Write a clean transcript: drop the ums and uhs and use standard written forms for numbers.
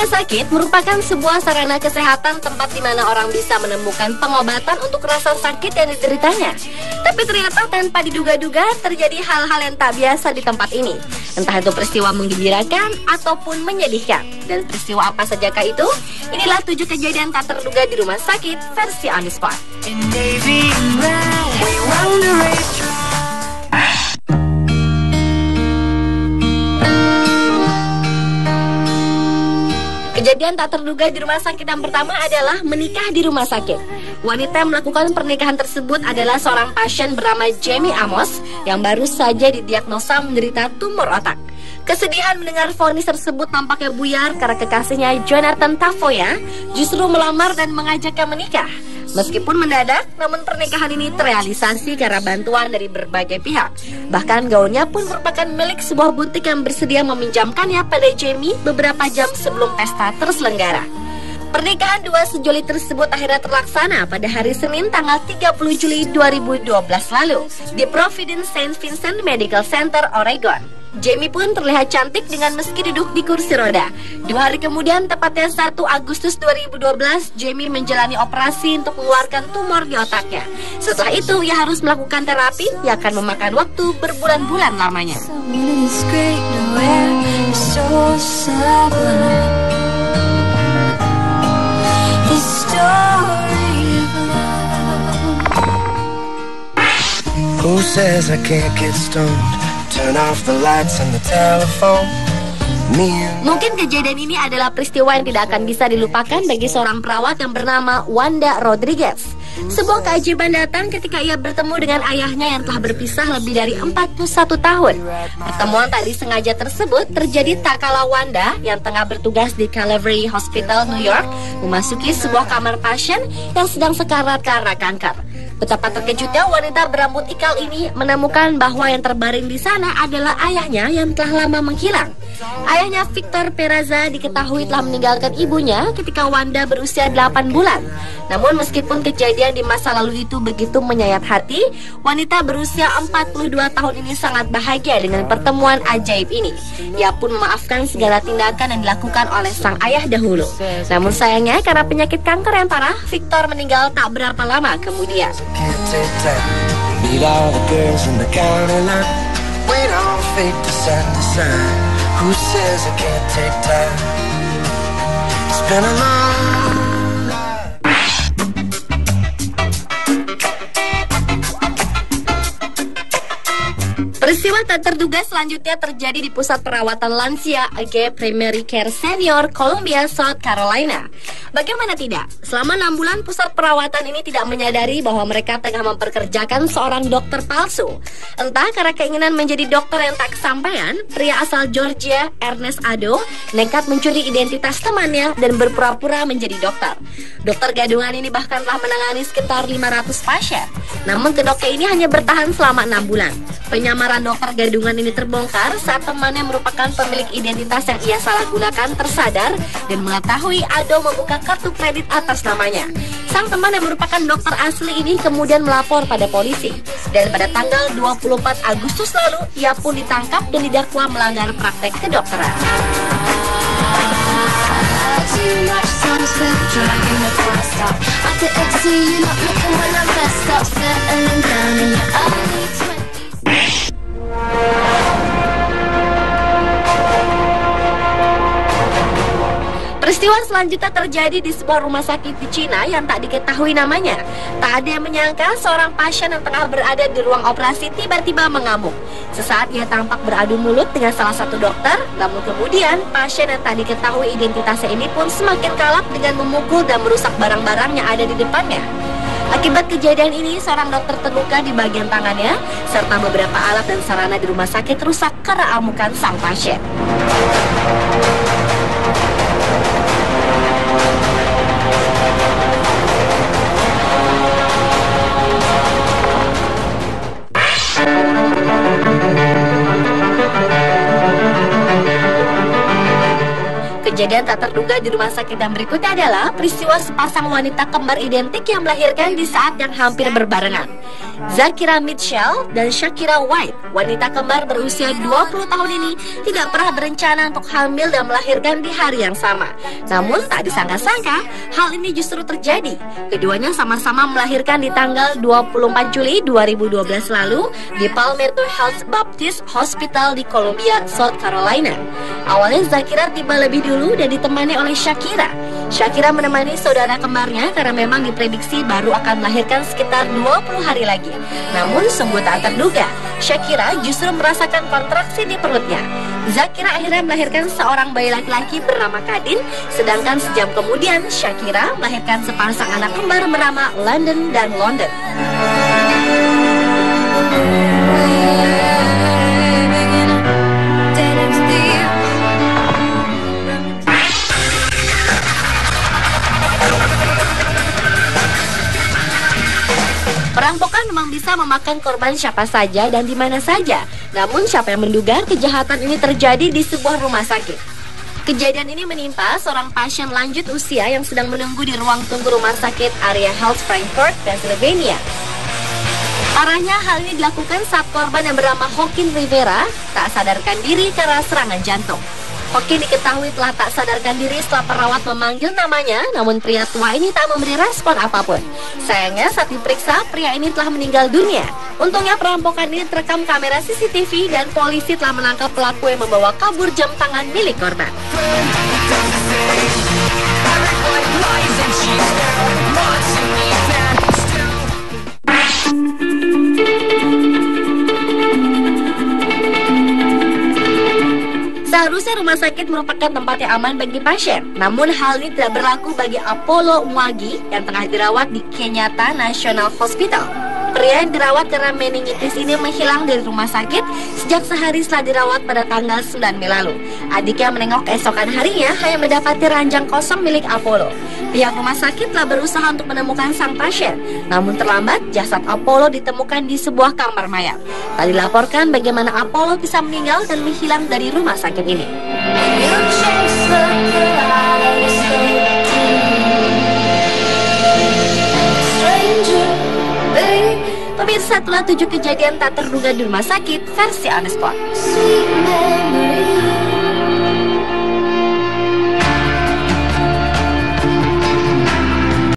Rumah sakit merupakan sebuah sarana kesehatan tempat di mana orang bisa menemukan pengobatan untuk rasa sakit yang dideritanya. Tapi ternyata tanpa diduga-duga terjadi hal-hal yang tak biasa di tempat ini. Entah itu peristiwa menggembirakan ataupun menyedihkan. Dan peristiwa apa sajakah itu? Inilah 7 kejadian tak terduga di rumah sakit versi On The Spot. Kejadian tak terduga di rumah sakit yang pertama adalah menikah di rumah sakit. Wanita yang melakukan pernikahan tersebut adalah seorang pasien bernama Jamie Amos yang baru saja didiagnosa menderita tumor otak. Kesedihan mendengar vonis tersebut nampaknya buyar karena kekasihnya Jonathan Tafoya justru melamar dan mengajaknya menikah. Meskipun mendadak, namun pernikahan ini terrealisasi karena bantuan dari berbagai pihak. Bahkan gaunnya pun merupakan milik sebuah butik yang bersedia meminjamkannya pada Jamie beberapa jam sebelum pesta terselenggara. Pernikahan dua sejoli tersebut akhirnya terlaksana pada hari Senin tanggal 30 Juli 2012 lalu di Providence St. Vincent Medical Center, Oregon. Jamie pun terlihat cantik dengan meski duduk di kursi roda. 2 hari kemudian, tepatnya 1 Agustus 2012, Jamie menjalani operasi untuk mengeluarkan tumor di otaknya. Setelah itu, ia harus melakukan terapi yang akan memakan waktu berbulan-bulan lamanya. Who says I can't get stoned? Turn off the lights and the telephone. Mungkin kejadian ini adalah peristiwa yang tidak akan bisa dilupakan bagi seorang perawat yang bernama Wanda Rodriguez. Sebuah keajaiban datang ketika ia bertemu dengan ayahnya yang telah berpisah lebih dari 41 tahun. Pertemuan tak disengaja tersebut terjadi tak kala Wanda yang tengah bertugas di Calvary Hospital, New York, memasuki sebuah kamar pasien yang sedang sekarat karena kanker. Betapa terkejutnya wanita berambut ikal ini menemukan bahwa yang terbaring di sana adalah ayahnya yang telah lama menghilang. Ayahnya Victor Peraza diketahui telah meninggalkan ibunya ketika Wanda berusia 8 bulan. Namun meskipun kejadian di masa lalu itu begitu menyayat hati, wanita berusia 42 tahun ini sangat bahagia dengan pertemuan ajaib ini. Ia pun memaafkan segala tindakan yang dilakukan oleh sang ayah dahulu. Namun sayangnya karena penyakit kanker yang parah, Victor meninggal tak berapa lama kemudian. Who says I can't take time? It's been a long life. Peristiwa tak terduga selanjutnya terjadi di pusat perawatan lansia AG Primary Care Senior, Columbia, South Carolina. Bagaimana tidak? Selama 6 bulan pusat perawatan ini tidak menyadari bahwa mereka tengah memperkerjakan seorang dokter palsu. Entah karena keinginan menjadi dokter yang tak kesampaian, pria asal Georgia, Ernest Ado, nekat mencuri identitas temannya dan berpura-pura menjadi dokter. Dokter gadungan ini bahkan telah menangani sekitar 500 pasien. Namun kedoknya ini hanya bertahan selama 6 bulan. Penyamaran dokter gadungan ini terbongkar saat temannya merupakan pemilik identitas yang ia salah gunakan tersadar dan mengetahui Ado membuka kartu kredit atas namanya. Sang teman yang merupakan dokter asli ini kemudian melapor pada polisi. Dan pada tanggal 24 Agustus lalu, ia pun ditangkap dan didakwa melanggar praktek kedokteran. Peristiwa selanjutnya terjadi di sebuah rumah sakit di Cina yang tak diketahui namanya. Tak ada yang menyangka seorang pasien yang tengah berada di ruang operasi tiba-tiba mengamuk. Sesaat ia tampak beradu mulut dengan salah satu dokter, namun kemudian pasien yang tak diketahui identitasnya ini pun semakin kalap dengan memukul dan merusak barang-barang yang ada di depannya. Akibat kejadian ini, seorang dokter terluka di bagian tangannya, serta beberapa alat dan sarana di rumah sakit rusak karena amukan sang pasien. Kejadian tak terduga di rumah sakit yang berikutnya adalah peristiwa sepasang wanita kembar identik yang melahirkan di saat yang hampir berbarengan. Zakira Mitchell dan Shakira White, wanita kembar berusia 20 tahun ini, tidak pernah berencana untuk hamil dan melahirkan di hari yang sama. Namun tak disangka-sangka, hal ini justru terjadi. Keduanya sama-sama melahirkan di tanggal 24 Juli 2012 lalu di Palmetto Health Baptist Hospital di Columbia, South Carolina. Awalnya Zakira tiba lebih dulu dan ditemani oleh Shakira. Shakira menemani saudara kembarnya karena memang diprediksi baru akan melahirkan sekitar 20 hari lagi. Namun sungguh tak terduga, Shakira justru merasakan kontraksi di perutnya. Zakira akhirnya melahirkan seorang bayi laki-laki bernama Kadin, sedangkan sejam kemudian Shakira melahirkan sepasang anak kembar bernama London dan London. Perampokan memang bisa memakan korban siapa saja dan di mana saja. Namun siapa yang menduga kejahatan ini terjadi di sebuah rumah sakit? Kejadian ini menimpa seorang pasien lanjut usia yang sedang menunggu di ruang tunggu rumah sakit Area Health Frankfort, Pennsylvania. Parahnya hal ini dilakukan saat korban yang bernama Joaquin Rivera tak sadarkan diri karena serangan jantung. Joaquin diketahui telah tak sadarkan diri setelah perawat memanggil namanya, namun pria tua ini tak memberi respon apapun. Sayangnya saat diperiksa, pria ini telah meninggal dunia. Untungnya perampokan ini terekam kamera CCTV dan polisi telah menangkap pelaku yang membawa kabur jam tangan milik korban. Seharusnya rumah sakit merupakan tempat yang aman bagi pasien. Namun hal ini tidak berlaku bagi Apollo Mwagi yang tengah dirawat di Kenyatta National Hospital. Pria yang dirawat karena meningitis ini menghilang dari rumah sakit sejak sehari setelah dirawat pada tanggal 9 Mei lalu. Adiknya menengok keesokan harinya hanya mendapati ranjang kosong milik Apollo. Pihak rumah sakit telah berusaha untuk menemukan sang pasien, namun terlambat jasad Apollo ditemukan di sebuah kamar mayat. Tak dilaporkan bagaimana Apollo bisa meninggal dan menghilang dari rumah sakit ini. Pemirsa, telah 7 kejadian tak terduga di rumah sakit versi On The Spot.